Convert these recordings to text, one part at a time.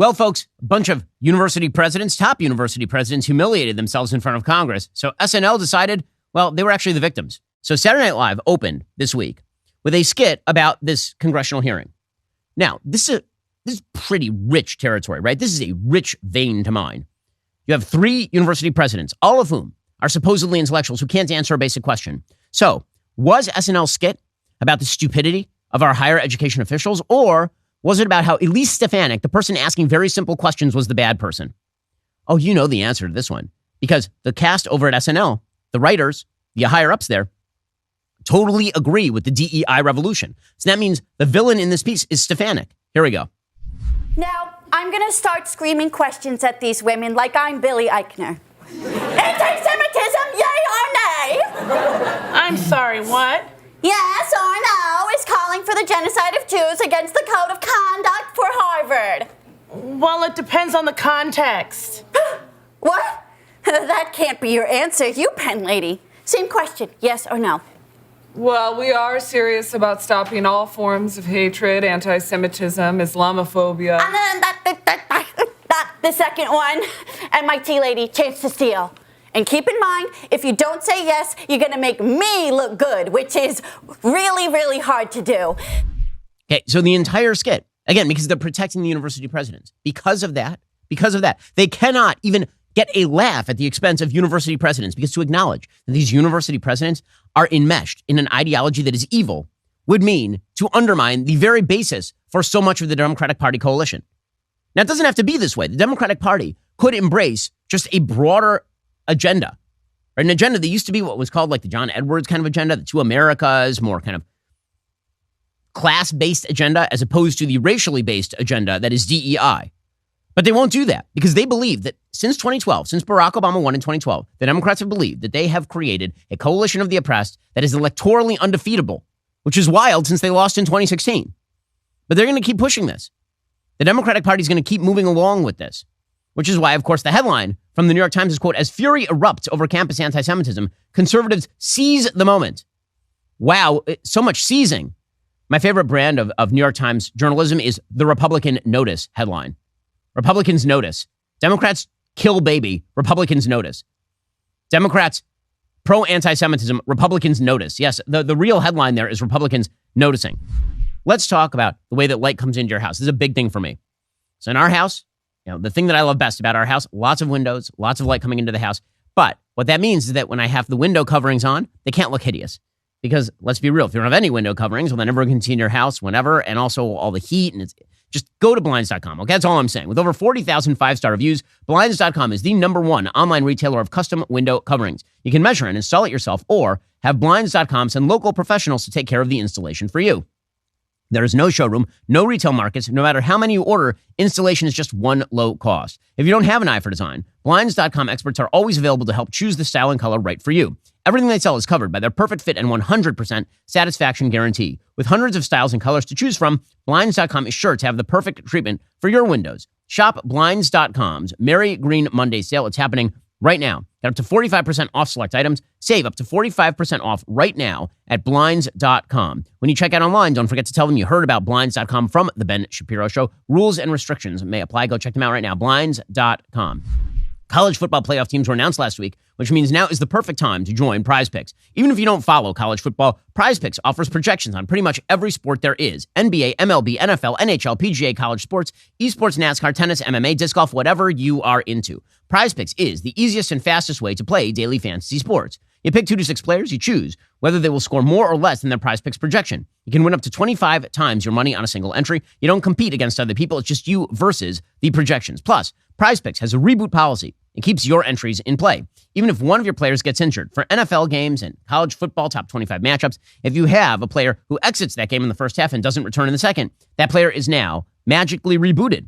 Well, folks, a bunch of university presidents, top university presidents, humiliated themselves in front of Congress. So SNL decided, well, they were actually the victims. So Saturday Night Live opened this week with a skit about this congressional hearing. Now, this is pretty rich territory, right? This is a rich vein to mine. You have 3 university presidents, all of whom are supposedly intellectuals who can't answer a basic question. So was SNL's skit about the stupidity of our higher education officials, or was it about how Elise Stefanik, the person asking very simple questions, was the bad person? Oh, you know the answer to this one, because the cast over at SNL, the writers, the higher-ups there, totally agree with the DEI revolution. So that means the villain in this piece is Stefanik. Here we go. Now, I'm going to start screaming questions at these women like I'm Billy Eichner. Anti-Semitism, yay or nay? I'm sorry, what? Yes or no is calling for the genocide of Jews against the code of conduct for Harvard. Well, it depends on the context. What? That can't be your answer, you pen lady. Same question, yes or no? Well, we are serious about stopping all forms of hatred, anti-Semitism, Islamophobia. The second one, and my tea lady, chance to steal. And keep in mind, if you don't say yes, you're going to make me look good, which is really, really hard to do. Okay, so the entire skit, again, because they're protecting the university presidents. Because of that, they cannot even get a laugh at the expense of university presidents, because to acknowledge that these university presidents are enmeshed in an ideology that is evil would mean to undermine the very basis for so much of the Democratic Party coalition. Now, it doesn't have to be this way. The Democratic Party could embrace just a broader agenda, right? An agenda that used to be what was called like the John Edwards kind of agenda, the Two Americas, more kind of class-based agenda, as opposed to the racially based agenda that is DEI. But they won't do that because they believe that since 2012, since Barack Obama won in 2012, the Democrats have believed that they have created a coalition of the oppressed that is electorally undefeatable, which is wild since they lost in 2016. But they're going to keep pushing this. The Democratic Party is going to keep moving along with this, which is why, of course, the headline from the New York Times is, quote, "As fury erupts over campus anti-Semitism, conservatives seize the moment." Wow, so much seizing. My favorite brand of New York Times journalism is the Republican Notice headline. Republicans notice. Democrats kill baby. Republicans notice. Democrats pro-anti-Semitism. Republicans notice. Yes, the real headline there is Republicans noticing. Let's talk about the way that light comes into your house. This is a big thing for me. So in our house, the thing that I love best about our house, lots of windows, lots of light coming into the house. But what that means is that when I have the window coverings on, they can't look hideous. Because let's be real, if you don't have any window coverings, well, then everyone can see in your house whenever, and also all the heat, and it's just go to Blinds.com. Okay, that's all I'm saying. With over 40,000 5-star reviews, Blinds.com is the #1 online retailer of custom window coverings. You can measure and install it yourself, or have Blinds.com send local professionals to take care of the installation for you. There is no showroom, no retail markets. No matter how many you order, installation is just one low cost. If you don't have an eye for design, Blinds.com experts are always available to help choose the style and color right for you. Everything they sell is covered by their perfect fit and 100% satisfaction guarantee. With hundreds of styles and colors to choose from, Blinds.com is sure to have the perfect treatment for your windows. Shop Blinds.com's Merry Green Monday sale. It's happening right now. Get up to 45% off select items. Save up to 45% off right now at Blinds.com. When you check out online, don't forget to tell them you heard about Blinds.com from The Ben Shapiro Show. Rules and restrictions may apply. Go check them out right now. Blinds.com. College football playoff teams were announced last week, which means now is the perfect time to join Prize Picks. Even if you don't follow college football, Prize Picks offers projections on pretty much every sport there is. NBA, MLB, NFL, NHL, PGA, college sports, esports, NASCAR, tennis, MMA, disc golf, whatever you are into. Prize Picks is the easiest and fastest way to play daily fantasy sports. You pick 2 to 6 players, you choose whether they will score more or less than their Prize Picks projection. You can win up to 25 times your money on a single entry. You don't compete against other people. It's just you versus the projections. Plus, Prize Picks has a reboot policy. It keeps your entries in play, even if one of your players gets injured. For NFL games and college football top 25 matchups, if you have a player who exits that game in the first half and doesn't return in the second, that player is now magically rebooted.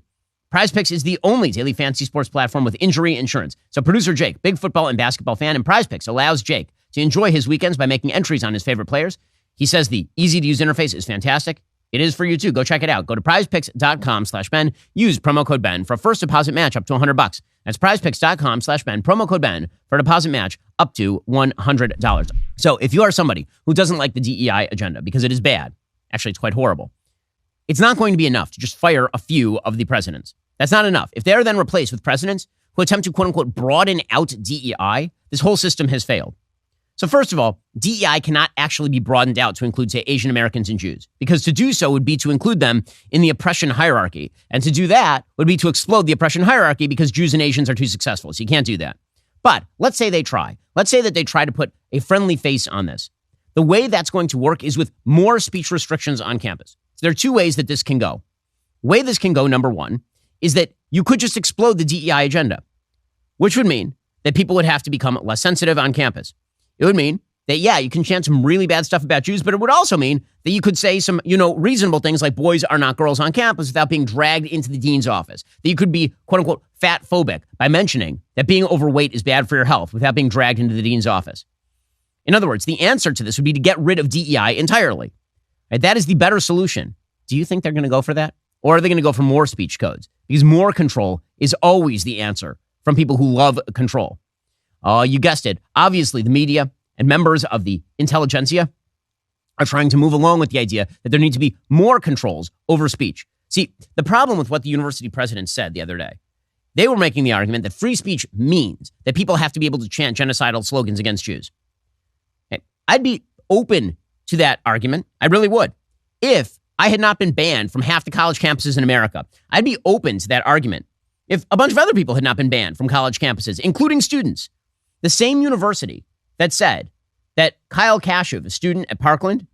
Prize Picks is the only daily fantasy sports platform with injury insurance. So producer Jake, big football and basketball fan, and Prize Picks allows Jake to enjoy his weekends by making entries on his favorite players. He says the easy-to-use interface is fantastic. It is for you too. Go check it out. Go to prizepicks.com/Ben. Use promo code Ben for a first deposit match up to $100. That's prizepicks.com/Ben. Promo code Ben for a deposit match up to $100. So if you are somebody who doesn't like the DEI agenda because it is bad, actually it's quite horrible, it's not going to be enough to just fire a few of the presidents. That's not enough. If they are then replaced with presidents who attempt to, quote unquote, broaden out DEI, this whole system has failed. So first of all, DEI cannot actually be broadened out to include, say, Asian Americans and Jews, because to do so would be to include them in the oppression hierarchy. And to do that would be to explode the oppression hierarchy because Jews and Asians are too successful. So you can't do that. But let's say they try. Let's say that they try to put a friendly face on this. The way that's going to work is with more speech restrictions on campus. So there are two ways that this can go. The way this can go, number one, is that you could just explode the DEI agenda, which would mean that people would have to become less sensitive on campus. It would mean that, yeah, you can chant some really bad stuff about Jews, but it would also mean that you could say some, reasonable things like boys are not girls on campus without being dragged into the dean's office. That you could be, quote unquote, fat phobic by mentioning that being overweight is bad for your health without being dragged into the dean's office. In other words, the answer to this would be to get rid of DEI entirely. Right? That is the better solution. Do you think they're going to go for that? Or are they going to go for more speech codes? Because more control is always the answer from people who love control. You guessed it. Obviously, the media and members of the intelligentsia are trying to move along with the idea that there need to be more controls over speech. See, the problem with what the university president said the other day, they were making the argument that free speech means that people have to be able to chant genocidal slogans against Jews. I'd be open to that argument. I really would. If I had not been banned from half the college campuses in America, I'd be open to that argument. If a bunch of other people had not been banned from college campuses, including students, the same university that said that Kyle Kashuv, a student at Parkland,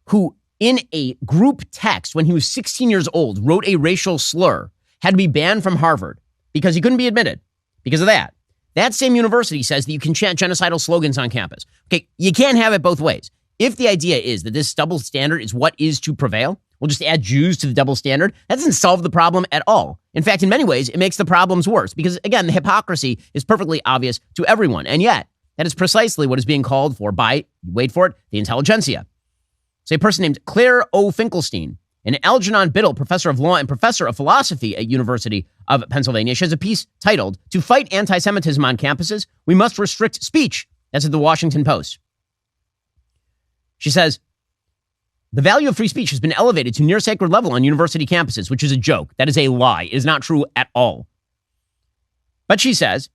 who in a group text when he was 16 years old wrote a racial slur, had to be banned from Harvard because he couldn't be admitted because of that. That same university says that you can chant genocidal slogans on campus. Okay, you can't have it both ways. If the idea is that this double standard is what is to prevail, we'll just add Jews to the double standard. That doesn't solve the problem at all. In fact, in many ways, it makes the problems worse because, again, the hypocrisy is perfectly obvious to everyone. And yet, that is precisely what is being called for by, wait for it, the intelligentsia. So a person named Claire O. Finkelstein, an Algernon Biddle professor of law and professor of philosophy at University of Pennsylvania, she has a piece titled, "To Fight Anti-Semitism on Campuses, We Must Restrict Speech." That's at the Washington Post. She says, "The value of free speech has been elevated to near sacred level on university campuses," which is a joke. That is a lie. It is not true at all. But she says,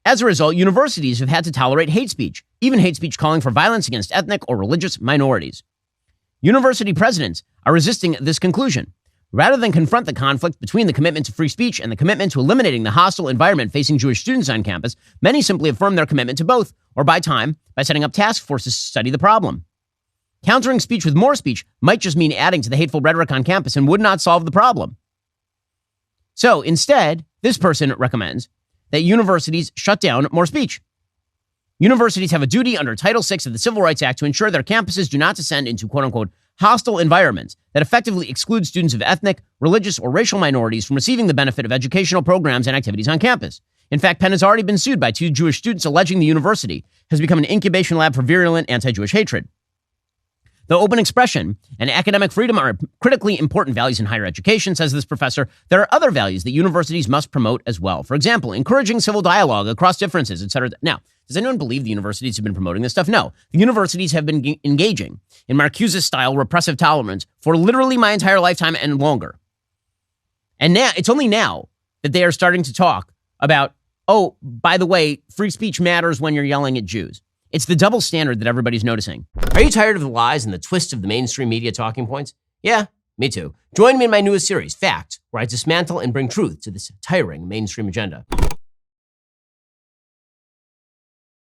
as a result, universities have had to tolerate hate speech, even hate speech calling for violence against ethnic or religious minorities. University presidents are resisting this conclusion. Rather than confront the conflict between the commitment to free speech and the commitment to eliminating the hostile environment facing Jewish students on campus, many simply affirm their commitment to both, or buy time by setting up task forces to study the problem. Countering speech with more speech might just mean adding to the hateful rhetoric on campus and would not solve the problem. So instead, this person recommends that universities shut down more speech. Universities have a duty under Title VI of the Civil Rights Act to ensure their campuses do not descend into quote-unquote hostile environments that effectively exclude students of ethnic, religious, or racial minorities from receiving the benefit of educational programs and activities on campus. In fact, Penn has already been sued by 2 Jewish students alleging the university has become an incubation lab for virulent anti-Jewish hatred. Though open expression and academic freedom are critically important values in higher education, says this professor, there are other values that universities must promote as well. For example, encouraging civil dialogue across differences, etc. Now, does anyone believe the universities have been promoting this stuff? No. The universities have been engaging in Marcuse-style repressive tolerance for literally my entire lifetime and longer. And now, it's only now that they are starting to talk about, oh, by the way, free speech matters when you're yelling at Jews. It's the double standard that everybody's noticing. Are you tired of the lies and the twists of the mainstream media talking points? Yeah, me too. Join me in my newest series, Fact, where I dismantle and bring truth to this tiring mainstream agenda.